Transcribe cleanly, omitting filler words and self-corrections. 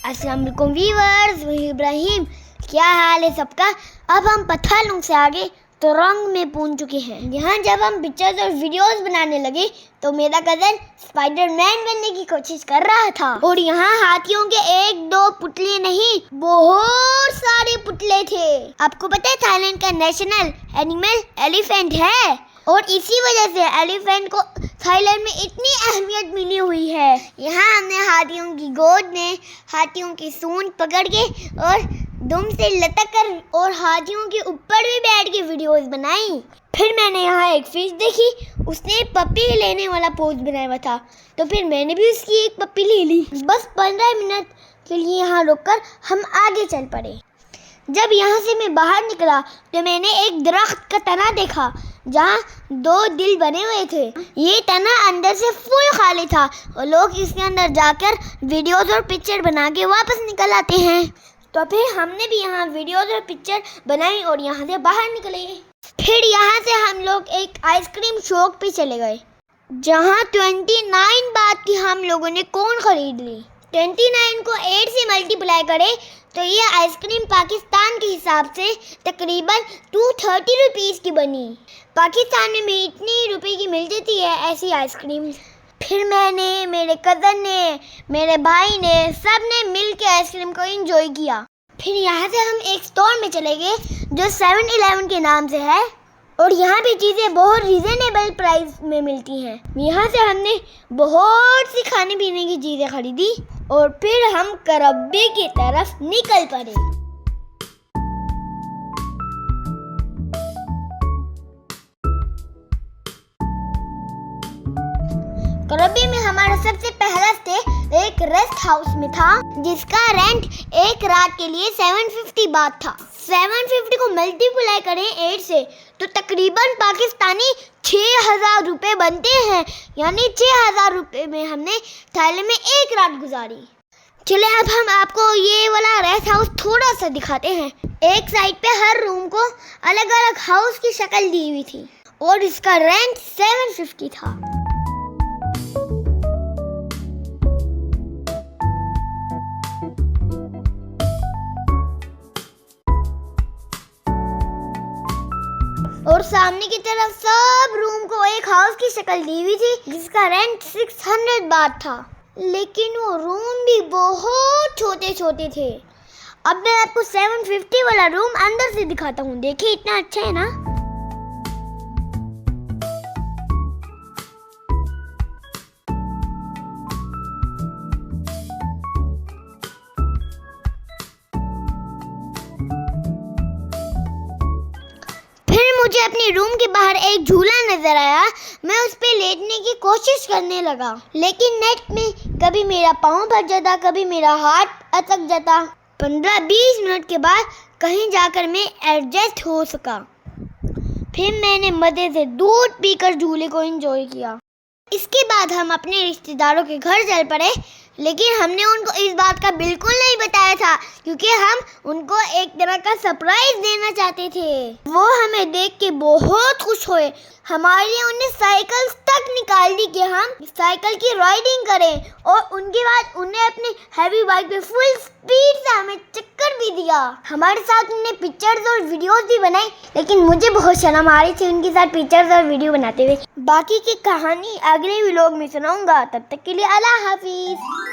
अस्सलाम वालेकुम व्यूअर्स, वही इब्राहिम। क्या हाल है सबका। अब हम पत्थरों से आगे तुरंग में पहुंच चुके हैं। यहाँ जब हम पिक्चर्स और वीडियोस बनाने लगे तो मेरा कज़न स्पाइडरमैन बनने की कोशिश कर रहा था और यहाँ हाथियों के एक दो पुतले नहीं, बहुत सारे पुतले थे। आपको पता है थाईलैंड का नेशनल एनिमल एलिफेंट है और इसी वजह से एलिफेंट को थाईलैंड में इतनी अहमियत मिली हुई है। यहाँ हमने हाथियों की गोद में हाथियों की सूंड पकड़ के और दुम से लटक कर और हाथियों के ऊपर भी बैठ के वीडियोस बनाई। फिर मैंने यहाँ एक फिश देखी, उसने पप्पी लेने वाला पोज बनाया हुआ था, तो फिर मैंने भी उसकी एक पप्पी ले ली। बस 15 मिनट के लिए यहाँ रुककर हम आगे चल पड़े। जब यहाँ से मैं बाहर निकला तो मैंने एक दरख्त का तना देखा जहाँ 2 दिल बने हुए थे। ये तना अंदर से फुल खाली था और लोग इसके अंदर जाकर वीडियोस और पिक्चर बना के वापस निकल आते हैं। तो फिर हमने भी यहाँ वीडियोस और पिक्चर बनाई और यहाँ से बाहर निकले। फिर यहाँ से हम लोग एक आइसक्रीम शॉप पे चले गए जहाँ 29 बात की हम लोगों ने कोन खरीद ली। 29 को 8 से मल्टीप्लाई करें तो ये आइसक्रीम पाकिस्तान के हिसाब से तकरीबन 230 रुपीज़ की बनी। पाकिस्तान में इतनी रुपए की मिल जाती है ऐसी आइसक्रीम। फिर मैंने, मेरे कज़न ने, मेरे भाई ने, सब ने मिल के आइसक्रीम को एंजॉय किया। फिर यहाँ से हम एक स्टोर में चले गए जो 7-Eleven के नाम से है और यहाँ भी चीज़ें बहुत रीज़नेबल प्राइस में मिलती हैं। यहाँ से हमने बहुत सी खाने पीने की चीज़ें खरीदी और फिर हम करब्बे की तरफ निकल पड़े। करब्बे में हमारा सबसे पहला स्टे एक रेस्ट हाउस में था जिसका रेंट एक रात के लिए 750 बात था। 750 को मल्टीप्लाई करें 8 से तो तकरीबन पाकिस्तानी 6000 रुपये बनते हैं। यानी 6000 रुपये में हमने थाईलैंड में एक रात गुजारी। चले अब हम आपको ये वाला रेस्ट हाउस थोड़ा सा दिखाते हैं। एक साइड पे हर रूम को अलग अलग हाउस की शक्ल दी हुई थी और इसका रेंट 750 था। और सामने की तरफ सब रूम को एक हाउस की शक्ल दी हुई थी जिसका रेंट 600 बात था, लेकिन वो रूम भी बहुत छोटे छोटे थे। अब मैं आपको 750 वाला रूम अंदर से दिखाता हूँ। देखिए इतना अच्छा है ना। मुझे अपने रूम के बाहर एक झूला नजर आया। मैं उस पे लेटने की कोशिश करने लगा, लेकिन नेट में कभी मेरा पाँव फट जाता, कभी मेरा हाथ अटक जाता। 15-20 मिनट के बाद कहीं जाकर मैं एडजस्ट हो सका। फिर मैंने मज़े से दूध पीकर झूले को एंजॉय किया। इसके बाद हम अपने रिश्तेदारों के घर चल पड़े, लेकिन हमने उनको इस बात का बिल्कुल नहीं बताया था क्योंकि हम उनको एक तरह का सरप्राइज देना चाहते थे। वो हमें देख के बहुत खुश हुए। हमारे लिए उन्हें साइकिल तक निकाल दी कि हम साइकिल की राइडिंग करें और उनके बाद उन्हें अपनी हैवी बाइक पे फुल स्पीड से हमें चक्कर भी दिया। हमारे साथ उन्हें पिक्चर्स और वीडियोस भी बनाई, लेकिन मुझे बहुत शर्म आ रही थी उनके साथ पिक्चर्स और वीडियो बनाते हुए। बाकी की कहानी अगले व्लॉग में सुनाऊंगा। तब तक के लिए अल्लाह हाफिज।